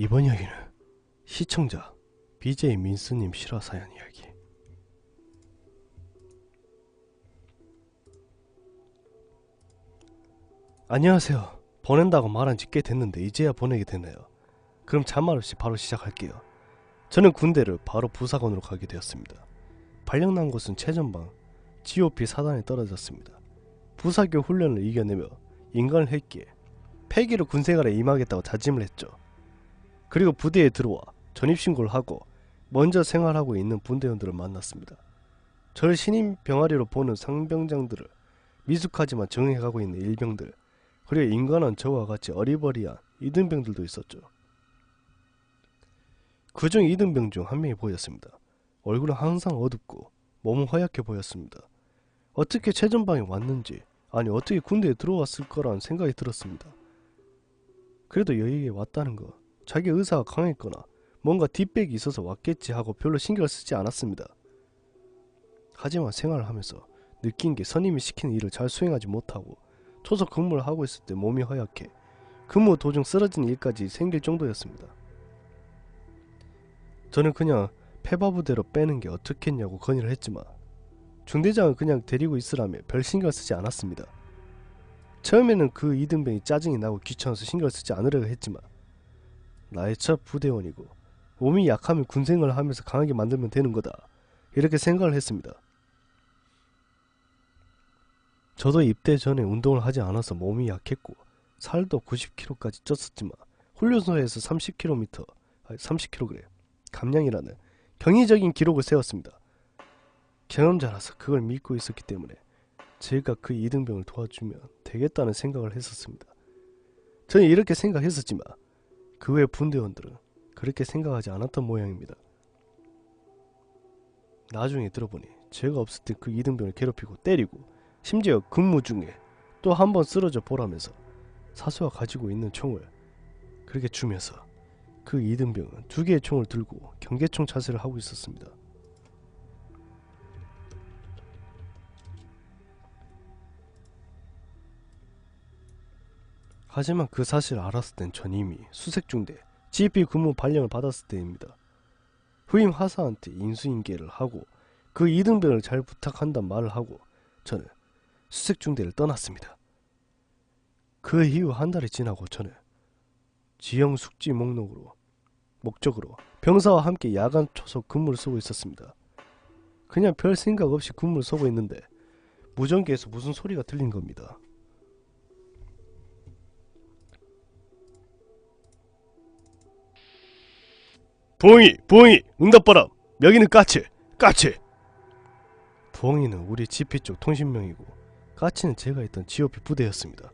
이번 이야기는 시청자 BJ 민스님 실화 사연 이야기. 안녕하세요. 보낸다고 말한지 꽤 됐는데 이제야 보내게 되네요. 그럼 잔말 없이 바로 시작할게요. 저는 군대를 바로 부사관으로 가게 되었습니다. 발령난 곳은 최전방 GOP 사단에 떨어졌습니다. 부사교 훈련을 이겨내며 인간을 했기에 폐기로 군생활에 임하겠다고 다짐을 했죠. 그리고 부대에 들어와 전입신고를 하고 먼저 생활하고 있는 분대원들을 만났습니다. 저를 신임 병아리로 보는 상병장들을 미숙하지만 정해가고 있는 일병들, 그리고 인간한 저와 같이 어리버리한 이등병들도 있었죠. 그중 이등병 중 한 명이 보였습니다. 얼굴은 항상 어둡고 몸은 허약해 보였습니다. 어떻게 최전방에 왔는지, 아니 어떻게 군대에 들어왔을 거라는 생각이 들었습니다. 그래도 여기에 왔다는 거, 자기 의사가 강했거나 뭔가 뒷백이 있어서 왔겠지 하고 별로 신경을 쓰지 않았습니다. 하지만 생활을 하면서 느낀 게 선임이 시키는 일을 잘 수행하지 못하고 초속 근무를 하고 있을 때 몸이 허약해 근무 도중 쓰러지는 일까지 생길 정도였습니다. 저는 그냥 폐바부대로 빼는 게 어떻겠냐고 건의를 했지만 중대장은 그냥 데리고 있으라며 별 신경 쓰지 않았습니다. 처음에는 그 이등병이 짜증이 나고 귀찮아서 신경 쓰지 않으려고 했지만 나의 첫 부대원이고 몸이 약하면 군생활을 하면서 강하게 만들면 되는 거다, 이렇게 생각을 했습니다. 저도 입대 전에 운동을 하지 않아서 몸이 약했고 살도 90kg까지 쪘었지만 훈련소에서 30kg 감량이라는 경이적인 기록을 세웠습니다. 경험자라서 그걸 믿고 있었기 때문에 제가 그 이등병을 도와주면 되겠다는 생각을 했었습니다. 저는 이렇게 생각했었지만 그 외 분대원들은 그렇게 생각하지 않았던 모양입니다. 나중에 들어보니 제가 없을 때 그 이등병을 괴롭히고 때리고 심지어 근무 중에 또 한 번 쓰러져 보라면서 사수가 가지고 있는 총을 그렇게 주면서 그 이등병은 2개의 총을 들고 경계총 자세를 하고 있었습니다. 하지만 그 사실을 알았을 땐 전 이미 수색중대 GP 근무 발령을 받았을 때입니다. 후임 하사한테 인수인계를 하고 그 이등병을 잘 부탁한단 말을 하고 저는 수색중대를 떠났습니다. 그 이후 한 달이 지나고 저는 지형 숙지 목적으로 병사와 함께 야간 초속 근무를 쓰고 있었습니다. 그냥 별 생각 없이 근무를 서고 있는데 무전기에서 무슨 소리가 들린 겁니다. 부엉이 응답바람, 여기는 까치. 부엉이는 우리 GP 쪽 통신명이고 까치는 제가 있던 GOP 부대였습니다.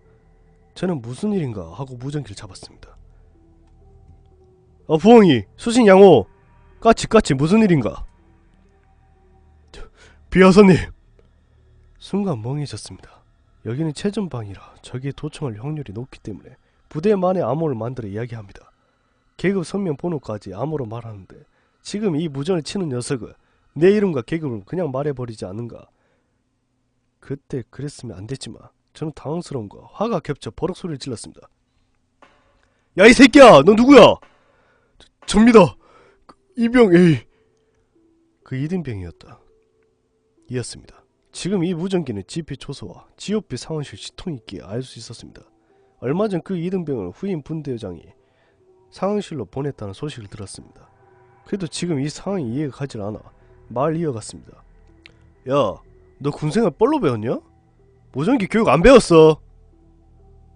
저는 무슨 일인가 하고 무전기를 잡았습니다. 부엉이, 수신 양호. 까치 무슨 일인가? 비하사님. 순간 멍해졌습니다. 여기는 최전방이라 적에 도청할 확률이 높기 때문에 부대만의 암호를 만들어 이야기합니다. 계급 성명 번호까지 암호로 말하는데 지금 이 무전을 치는 녀석은 내 이름과 계급을 그냥 말해버리지 않은가. 그때 그랬으면 안됐지만 저는 당황스러움과 화가 겹쳐 버럭 소리를 질렀습니다. 야, 이 새끼야, 너 누구야? 접니다. 이병 A. 그 이등병이었다. 이었습니다. 지금 이 무전기는 GP 초소와 GOP 상황실 시통이 있기에 알 수 있었습니다. 얼마 전 그 이등병을 후임 분대장이 상황실로 보냈다는 소식을 들었습니다. 그래도 지금 이 상황이 이해가 가질 않아 말 이어갔습니다. 야, 너 군생활 뻘로 배웠냐? 무전기 교육 안 배웠어.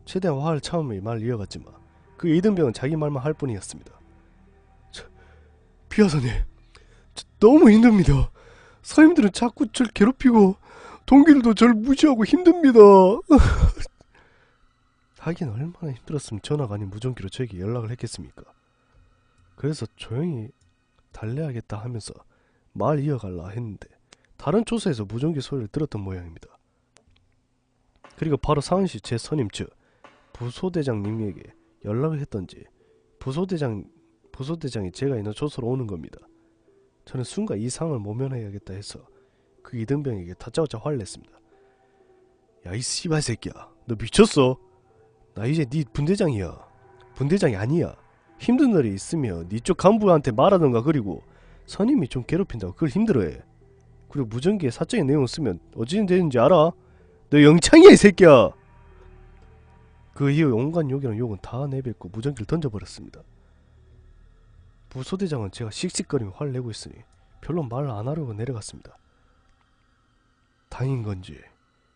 최대한 화를 참으며 말 이어갔지만 그 이등병은 자기 말만 할 뿐이었습니다. 비하사님, 너무 힘듭니다. 사임들은 자꾸 절 괴롭히고 동기들도 절 무시하고 힘듭니다. 하긴 얼마나 힘들었으면 전화가 아닌 무전기로 저에게 연락을 했겠습니까? 그래서 조용히 달래야겠다 하면서 말 이어갈라 했는데 다른 초소에서 무전기 소리를 들었던 모양입니다. 그리고 바로 상은씨 제 선임 즉 부소대장님에게 연락을 했던지 부소대장이 제가 있는 초소로 오는 겁니다. 저는 순간 이 상황을 모면해야겠다 해서 그 이등병에게 다짜고짜 화를 냈습니다. 야, 이 씨발 새끼야, 너 미쳤어? 나 이제 네 분대장이야. 분대장이 아니야. 힘든 날이 있으면 니쪽 간부한테 말하던가. 그리고 선임이 좀 괴롭힌다고 그걸 힘들어해. 그리고 무전기에 사적인 내용 쓰면 어찌 되는지 알아? 너 영창이야 이 새끼야. 그 이후 온갖 욕이랑 욕은 다 내뱉고 무전기를 던져버렸습니다. 부소대장은 제가 씩씩거리며 화를 내고 있으니 별로 말을 안 하려고 내려갔습니다. 다행인 건지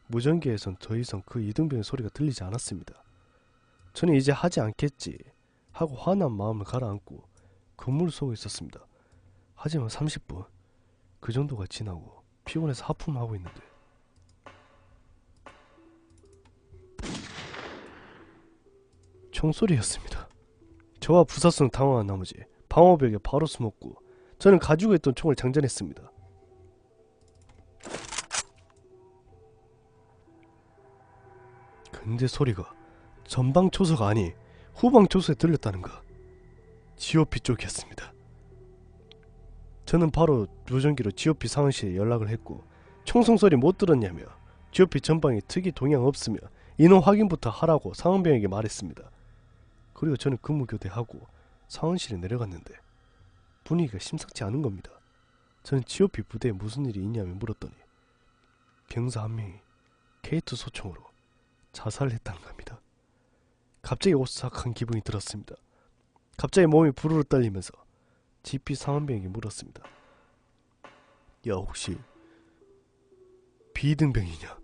무전기에선 더 이상 그 이등병의 소리가 들리지 않았습니다. 저는 이제 하지 않겠지 하고 화난 마음을 가라앉고 근무를 쏘고 있었습니다. 하지만 30분 그 정도가 지나고 피곤해서 하품하고 있는데 총소리였습니다. 저와 부사수는 당황한 나머지 방어벽에 바로 숨었고 저는 가지고 있던 총을 장전했습니다. 근데 소리가 전방 초소가 아니 후방 초소에 들렸다는가. GOP 쪽이었습니다. 저는 바로 무전기로 GOP 상황실에 연락을 했고 총성 소리 못 들었냐며 GOP 전방에 특이 동향 없으며 인원 확인부터 하라고 상황병에게 말했습니다. 그리고 저는 근무 교대하고 상황실에 내려갔는데 분위기가 심상치 않은 겁니다. 저는 GOP 부대에 무슨 일이 있냐며 물었더니 병사 한 명이 K2 소총으로 자살을 했다는 겁니다. 갑자기 오싹한 기분이 들었습니다. 갑자기 몸이 부르르 떨리면서 GP 상황병에게 물었습니다. 야 혹시 비등병이냐?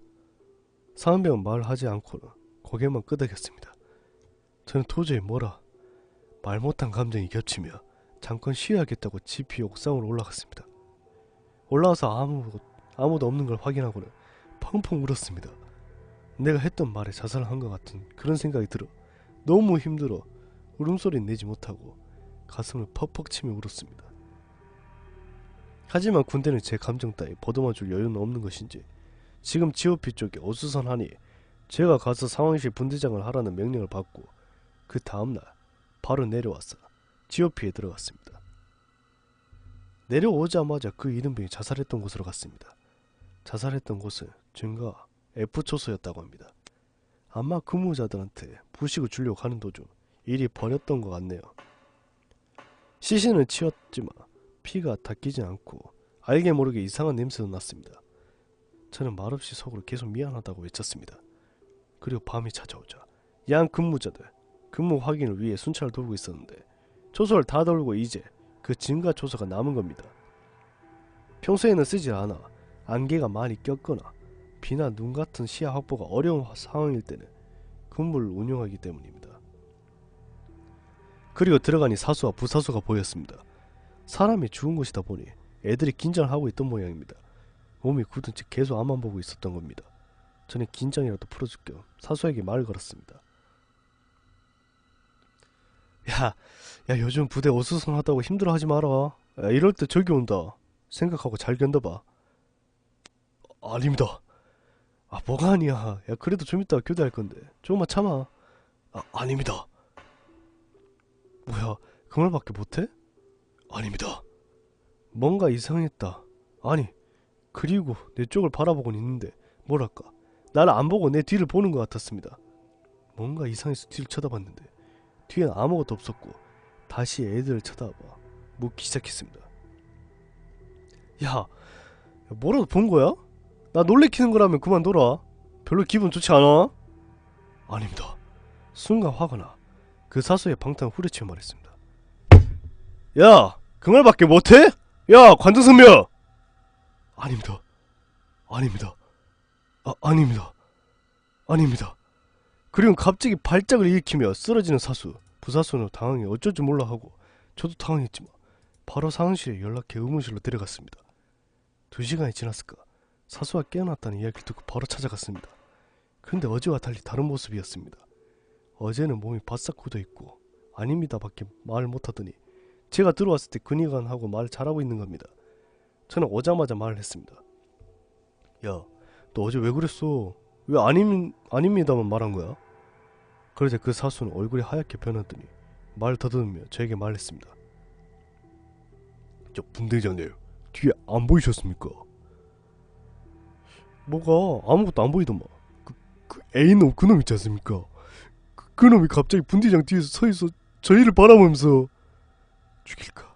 상황병은 말하지 않고는 고개만 끄덕였습니다. 저는 도저히 말 못한 감정이 겹치며 잠깐 쉬어야겠다고 GP 옥상으로 올라갔습니다. 올라와서 아무도 없는 걸 확인하고는 펑펑 울었습니다. 내가 했던 말에 자살을 한 것 같은 그런 생각이 들어 너무 힘들어 울음소리는 내지 못하고 가슴을 퍽퍽 치며 울었습니다. 하지만 군대는 제 감정 따위 보듬어줄 여유는 없는 것인지 지금 GOP 쪽에 어수선하니 제가 가서 상황실 분대장을 하라는 명령을 받고 그 다음날 바로 내려와서 GOP에 들어갔습니다. 내려오자마자 그 이등병이 자살했던 곳으로 갔습니다. 자살했던 곳은 증가 F초소였다고 합니다. 아마 근무자들한테 부식을 주려고 하는 도중 일이 벌였던 것 같네요. 시신은 치웠지만 피가 닦이진 않고 알게 모르게 이상한 냄새도 났습니다. 저는 말없이 속으로 계속 미안하다고 외쳤습니다. 그리고 밤이 찾아오자 양 근무자들 근무 확인을 위해 순찰을 돌고 있었는데 초소를 다 돌고 이제 그 증가 초소가 남은 겁니다. 평소에는 쓰지 않아 안개가 많이 꼈거나 비나 눈 같은 시야 확보가 어려운 상황일 때는 근무를 운영하기 때문입니다. 그리고 들어가니 사수와 부사수가 보였습니다. 사람이 죽은 곳이다 보니 애들이 긴장을 하고 있던 모양입니다. 몸이 굳은 채 계속 앞만 보고 있었던 겁니다. 저는 긴장이라도 풀어줄 겸 사수에게 말을 걸었습니다. 야 요즘 부대 어수선하다고 힘들어하지 마라. 야, 이럴 때 저기 온다 생각하고 잘 견뎌봐. 아닙니다. 뭐가 아니야. 야 그래도 좀 이따 교대할 건데 조금만 참아. 아닙니다. 뭐야 그 말밖에 못해? 아닙니다. 뭔가 이상했다. 아니 그리고 내 쪽을 바라보곤 있는데 뭐랄까 나를 안 보고 내 뒤를 보는 것 같았습니다. 뭔가 이상해서 뒤를 쳐다봤는데 뒤엔 아무것도 없었고 다시 애들을 쳐다봐 묻기 시작했습니다. 야 뭐라도 본 거야? 나 놀래키는 거라면 그만둬라. 별로 기분 좋지 않아? 아닙니다. 순간 화가 나 그 사수의 방탄을 후려치며 말했습니다. 야 그 말밖에 못해? 야 관등선명! 아닙니다. 아닙니다. 아닙니다. 아닙니다. 그리고 갑자기 발작을 일으키며 쓰러지는 사수. 부사수는 당황해 어쩔 줄 몰라 하고 저도 당황했지만 바로 상황실에 연락해 의무실로 데려갔습니다. 2시간이 지났을까 사수가 깨어났다는 이야기를 듣고 바로 찾아갔습니다. 그런데 어제와 달리 다른 모습이었습니다. 어제는 몸이 바싹 굳어있고 아닙니다 밖에 말을 못하더니 제가 들어왔을 때 근위관하고 말을 잘하고 있는 겁니다. 저는 오자마자 말을 했습니다. 야 너 어제 왜 그랬어? 왜 아닙니다만 말한 거야? 그러자 그 사수는 얼굴이 하얗게 변하더니 말을 더듬으며 저에게 말했습니다. 저 분대장님 뒤에 안 보이셨습니까? 뭐가 아무것도 안 보이더만. 그 A놈 그놈 있지 않습니까? 그놈이 갑자기 분대장 뒤에서 서있어 저희를 바라보면서 죽일까?